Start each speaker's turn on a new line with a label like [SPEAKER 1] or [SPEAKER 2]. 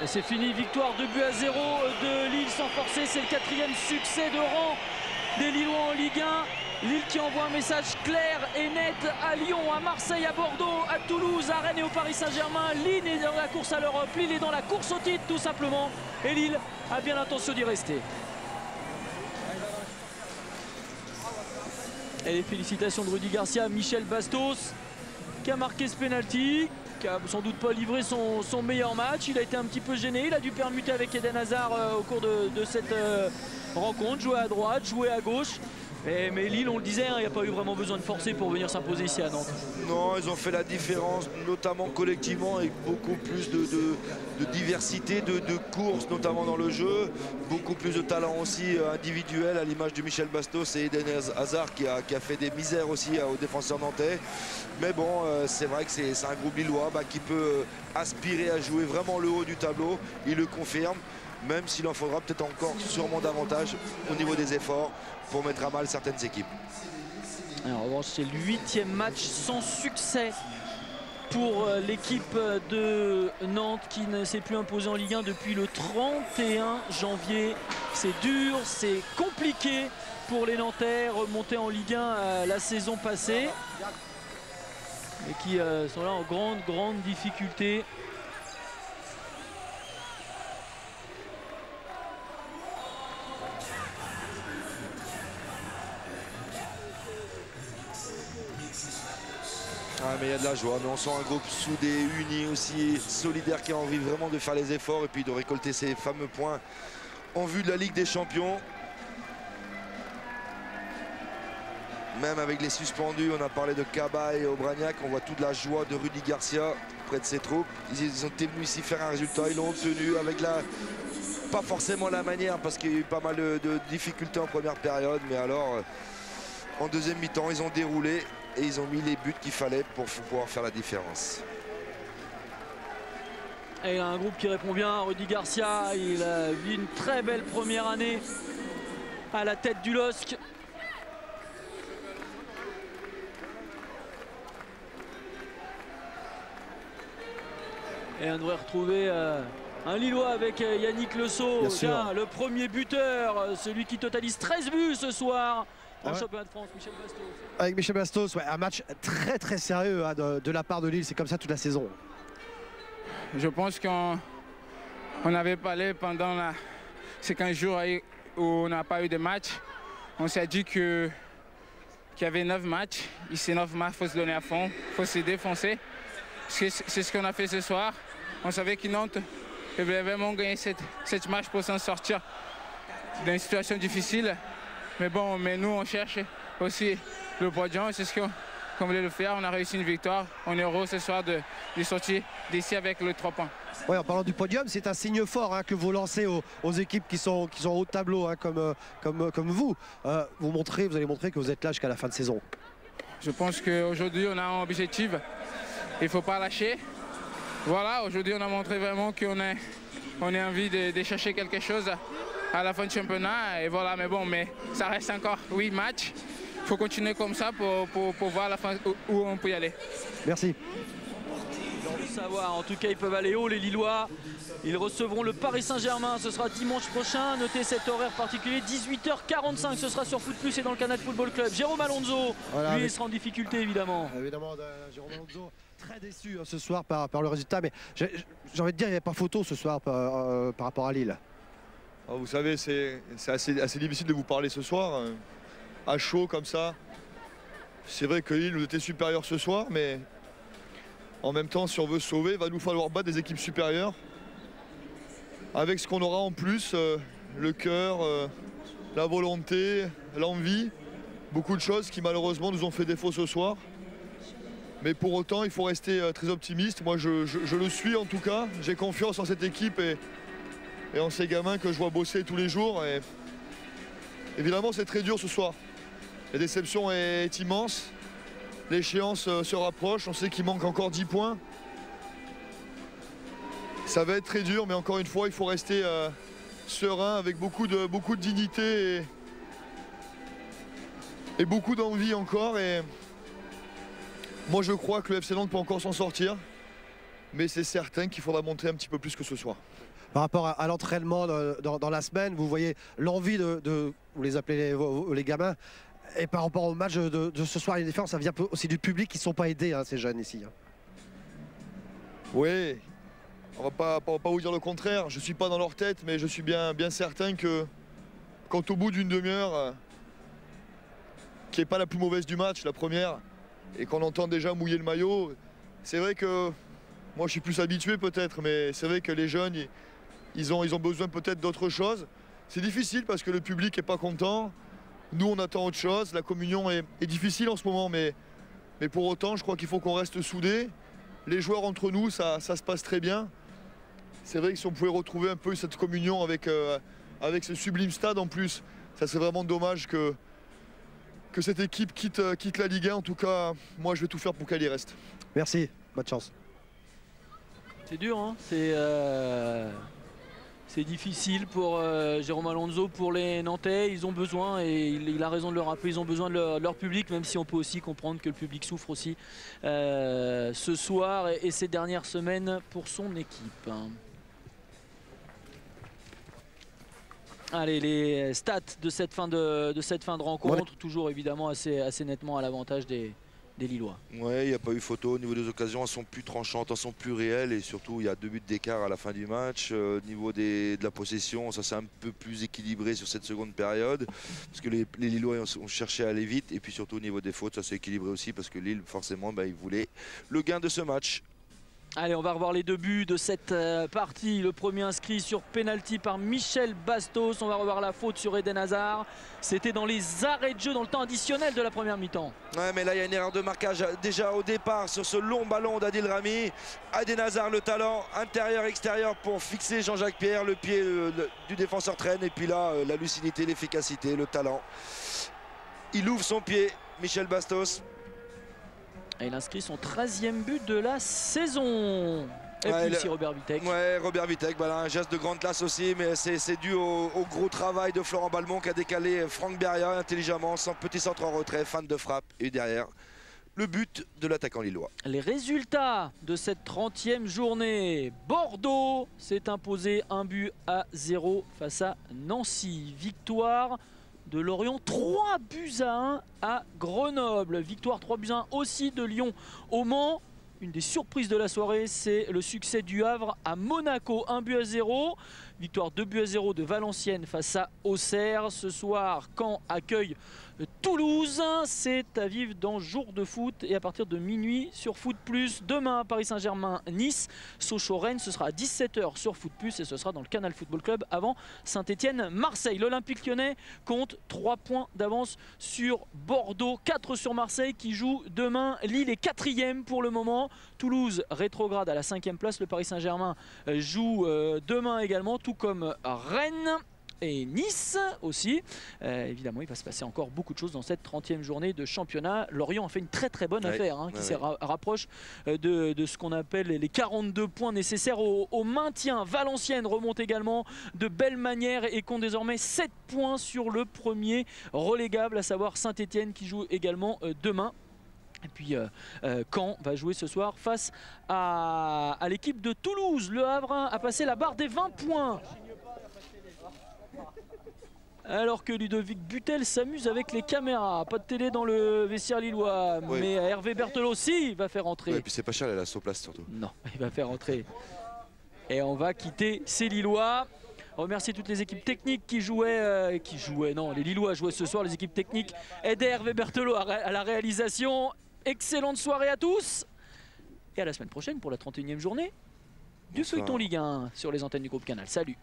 [SPEAKER 1] Et c'est fini, victoire 2-0 de Lille sans forcer. C'est le 4e succès de rang des Lillois en Ligue 1. Lille qui envoie un message clair et net à Lyon, à Marseille, à Bordeaux, à Toulouse, à Rennes et au Paris Saint-Germain. Lille est dans la course à l'Europe, Lille est dans la course au titre tout simplement. Et Lille a bien l'intention d'y rester. Et les félicitations de Rudy Garcia, Michel Bastos qui a marqué ce penalty, qui a sans doute pas livré son meilleur match. Il a été un petit peu gêné, il a dû permuter avec Eden Hazard au cours de cette rencontre, jouer à droite, jouer à gauche. Mais Lille, on le disait, il n'y a pas eu vraiment besoin de forcer pour venir s'imposer ici à Nantes.
[SPEAKER 2] Non, ils ont fait la différence, notamment collectivement, avec beaucoup plus de diversité, de courses, notamment dans le jeu. Beaucoup plus de talent aussi individuel, à l'image de Michel Bastos et Eden Hazard qui a fait des misères aussi aux défenseurs nantais. Mais bon, c'est vrai que c'est un groupe lillois qui peut aspirer à jouer vraiment le haut du tableau. Il le confirme, même s'il en faudra peut-être encore sûrement davantage au niveau des efforts pour mettre à mal certaines équipes.
[SPEAKER 1] En revanche, c'est le 8e match sans succès pour l'équipe de Nantes qui ne s'est plus imposée en Ligue 1 depuis le 31 janvier. C'est dur, c'est compliqué pour les Nantais, remontés en Ligue 1 la saison passée. Et qui sont là en grande difficulté.
[SPEAKER 2] Ah, mais il y a de la joie, mais on sent un groupe soudé, uni aussi, solidaire, qui a envie vraiment de faire les efforts et puis de récolter ces fameux points en vue de la Ligue des Champions. Même avec les suspendus, on a parlé de Kaba et Obraniak, on voit toute la joie de Rudy Garcia près de ses troupes. Ils ont été venus ici faire un résultat, ils l'ont obtenu avec pas forcément la manière, parce qu'il y a eu pas mal de difficultés en première période, mais alors en deuxième mi-temps, ils ont déroulé et ils ont mis les buts qu'il fallait pour pouvoir faire la différence.
[SPEAKER 1] Et il a un groupe qui répond bien. Rudy Garcia, il a vu une très belle première année à la tête du LOSC. Et on devrait retrouver un Lillois avec Yannick Le Saux, le premier buteur, celui qui totalise 13 buts ce soir dans le championnat de France, Michel Bastos.
[SPEAKER 3] Avec Michel Bastos, un match très sérieux de la part de Lille, c'est comme ça toute la saison.
[SPEAKER 4] Je pense qu'on avait parlé pendant ces 15 jours où on n'a pas eu de match. On s'est dit qu'il y avait 9 matchs. Ici, 9 matchs, il faut se donner à fond, il faut se défoncer. C'est ce qu'on a fait ce soir. On savait que Nantes devait vraiment gagner cette match pour s'en sortir d'une situation difficile. Mais bon, nous on cherche aussi le podium, c'est ce qu'on voulait le faire. On a réussi une victoire. On est heureux ce soir de sortir d'ici avec le 3 points.
[SPEAKER 3] Ouais, en parlant du podium, c'est un signe fort que vous lancez aux équipes qui sont au tableau, comme vous. Vous allez montrer que vous êtes là jusqu'à la fin de saison.
[SPEAKER 4] Je pense qu'aujourd'hui on a un objectif. Il ne faut pas lâcher. Voilà, aujourd'hui on a montré vraiment qu'on a envie de chercher quelque chose à la fin du championnat. Et voilà, mais ça reste encore 8 matchs. Il faut continuer comme ça pour voir la fin où on peut y aller.
[SPEAKER 3] Merci.
[SPEAKER 1] Savoir, en tout cas ils peuvent aller haut les Lillois. Ils recevront le Paris Saint-Germain, ce sera dimanche prochain. Notez cet horaire particulier, 18h45, ce sera sur Foot Plus et dans le Canal Football Club. Jérôme Alonso, voilà, lui il sera en difficulté évidemment.
[SPEAKER 3] Évidemment, Jérôme Alonso très déçu ce soir par le résultat, mais j'ai envie de dire il n'y avait pas photo ce soir par rapport à Lille.
[SPEAKER 5] Alors vous savez, c'est assez difficile de vous parler ce soir, à chaud comme ça. C'est vrai que Lille nous était supérieur ce soir, mais en même temps, si on veut se sauver, il va nous falloir battre des équipes supérieures. Avec ce qu'on aura en plus, le cœur, la volonté, l'envie, beaucoup de choses qui malheureusement nous ont fait défaut ce soir. Mais pour autant, il faut rester très optimiste. Moi, je le suis en tout cas. J'ai confiance en cette équipe et en ces gamins que je vois bosser tous les jours. Et évidemment, c'est très dur ce soir. La déception est immense. L'échéance se rapproche. On sait qu'il manque encore 10 points. Ça va être très dur, mais encore une fois, il faut rester serein avec beaucoup de dignité et beaucoup d'envie encore. Et moi, je crois que le FC Nantes peut encore s'en sortir. Mais c'est certain qu'il faudra montrer un petit peu plus que ce soir.
[SPEAKER 3] Par rapport à l'entraînement dans la semaine, vous voyez l'envie vous les appelez les gamins, et par rapport au match de ce soir, il y a une différence, ça vient aussi du public qui ne sont pas aidés, hein, ces jeunes ici. Hein.
[SPEAKER 5] Oui, on va pas vous dire le contraire, je ne suis pas dans leur tête, mais je suis bien certain que quand au bout d'une demi-heure, qui n'est pas la plus mauvaise du match, la première, et qu'on entend déjà mouiller le maillot, c'est vrai que moi je suis plus habitué peut-être, mais c'est vrai que les jeunes, ils ont besoin peut-être d'autre chose. C'est difficile parce que le public n'est pas content. Nous, on attend autre chose. La communion est difficile en ce moment, mais pour autant, je crois qu'il faut qu'on reste soudés. Les joueurs entre nous, ça se passe très bien. C'est vrai que si on pouvait retrouver un peu cette communion avec ce sublime stade en plus, ça serait vraiment dommage que cette équipe quitte la Ligue 1. En tout cas, moi, je vais tout faire pour qu'elle y reste.
[SPEAKER 3] Merci, bonne chance.
[SPEAKER 1] C'est dur, hein, c'est difficile pour Jérôme Alonso, pour les Nantais. Ils ont besoin, et il a raison de le rappeler, ils ont besoin de leur public, même si on peut aussi comprendre que le public souffre aussi ce soir et ces dernières semaines pour son équipe. Allez, les stats de cette fin de rencontre, toujours évidemment assez nettement à l'avantage des Lillois.
[SPEAKER 2] Ouais, il n'y a pas eu photo. Au niveau des occasions, elles sont plus tranchantes, elles sont plus réelles, et surtout il y a 2 buts d'écart à la fin du match. Au niveau de la possession, ça c'est un peu plus équilibré sur cette seconde période, parce que les Lillois ont cherché à aller vite, et puis surtout au niveau des fautes, ça s'est équilibré aussi, parce que Lille forcément ils voulaient le gain de ce match.
[SPEAKER 1] Allez, on va revoir les 2 buts de cette partie. Le premier inscrit sur penalty par Michel Bastos. On va revoir la faute sur Eden Hazard. C'était dans les arrêts de jeu, dans le temps additionnel de la première mi-temps.
[SPEAKER 2] Ouais, mais là il y a une erreur de marquage déjà au départ sur ce long ballon d'Adil Rami. Eden Hazard, le talent intérieur-extérieur pour fixer Jean-Jacques Pierre. Le pied du défenseur traîne, et puis là la lucidité, l'efficacité, le talent. Il ouvre son pied, Michel Bastos.
[SPEAKER 1] Et il inscrit son 13e but de la saison. Et puis aussi Robert Vitek.
[SPEAKER 2] Ouais, Robert Vitek, un geste de grande classe aussi, mais c'est dû au gros travail de Florent Balmont qui a décalé Franck Beria intelligemment, sans petit centre en retrait, fin de frappe, et derrière le but de l'attaquant lillois.
[SPEAKER 1] Les résultats de cette 30e journée. Bordeaux s'est imposé 1-0 face à Nancy. Victoire de Lorient 3-1 à Grenoble. Victoire 3-1 aussi de Lyon au Mans. Une des surprises de la soirée, c'est le succès du Havre à Monaco, 1-0. Victoire 2-0 de Valenciennes face à Auxerre. Ce soir, Caen accueille Toulouse. C'est à vivre dans Jour de foot et à partir de minuit sur Foot+. Demain, Paris Saint-Germain, Nice, Sochaux-Rennes, ce sera à 17 h sur Foot+, et ce sera dans le Canal Football Club avant Saint-Étienne, Marseille. L'Olympique Lyonnais compte 3 points d'avance sur Bordeaux, 4 sur Marseille qui joue demain. Lille est 4e pour le moment. Toulouse rétrograde à la 5e place. Le Paris Saint-Germain joue demain également, tout comme Rennes et Nice aussi. Évidemment, il va se passer encore beaucoup de choses dans cette 30e journée de championnat. Lorient a fait une très bonne affaire, qui se rapproche de ce qu'on appelle les 42 points nécessaires au maintien. Valenciennes remonte également de belle manière et compte désormais 7 points sur le premier relégable, à savoir Saint-Étienne, qui joue également demain. Et puis Caen va jouer ce soir face à l'équipe de Toulouse. Le Havre a passé la barre des 20 points. Alors que Ludovic Butel s'amuse avec les caméras. Pas de télé dans le vestiaire lillois, mais Hervé Berthelot aussi va faire entrer.
[SPEAKER 2] Et puis c'est pas cher, elle a la place surtout.
[SPEAKER 1] Non, il va faire entrer. Et on va quitter ces Lillois. Remercier toutes les équipes techniques qui jouaient, non, les Lillois jouaient ce soir, les équipes techniques aidaient Hervé Berthelot à la réalisation. Excellente soirée à tous. Et à la semaine prochaine pour la 31e journée du feuilleton Ligue 1 sur les antennes du groupe Canal. Salut.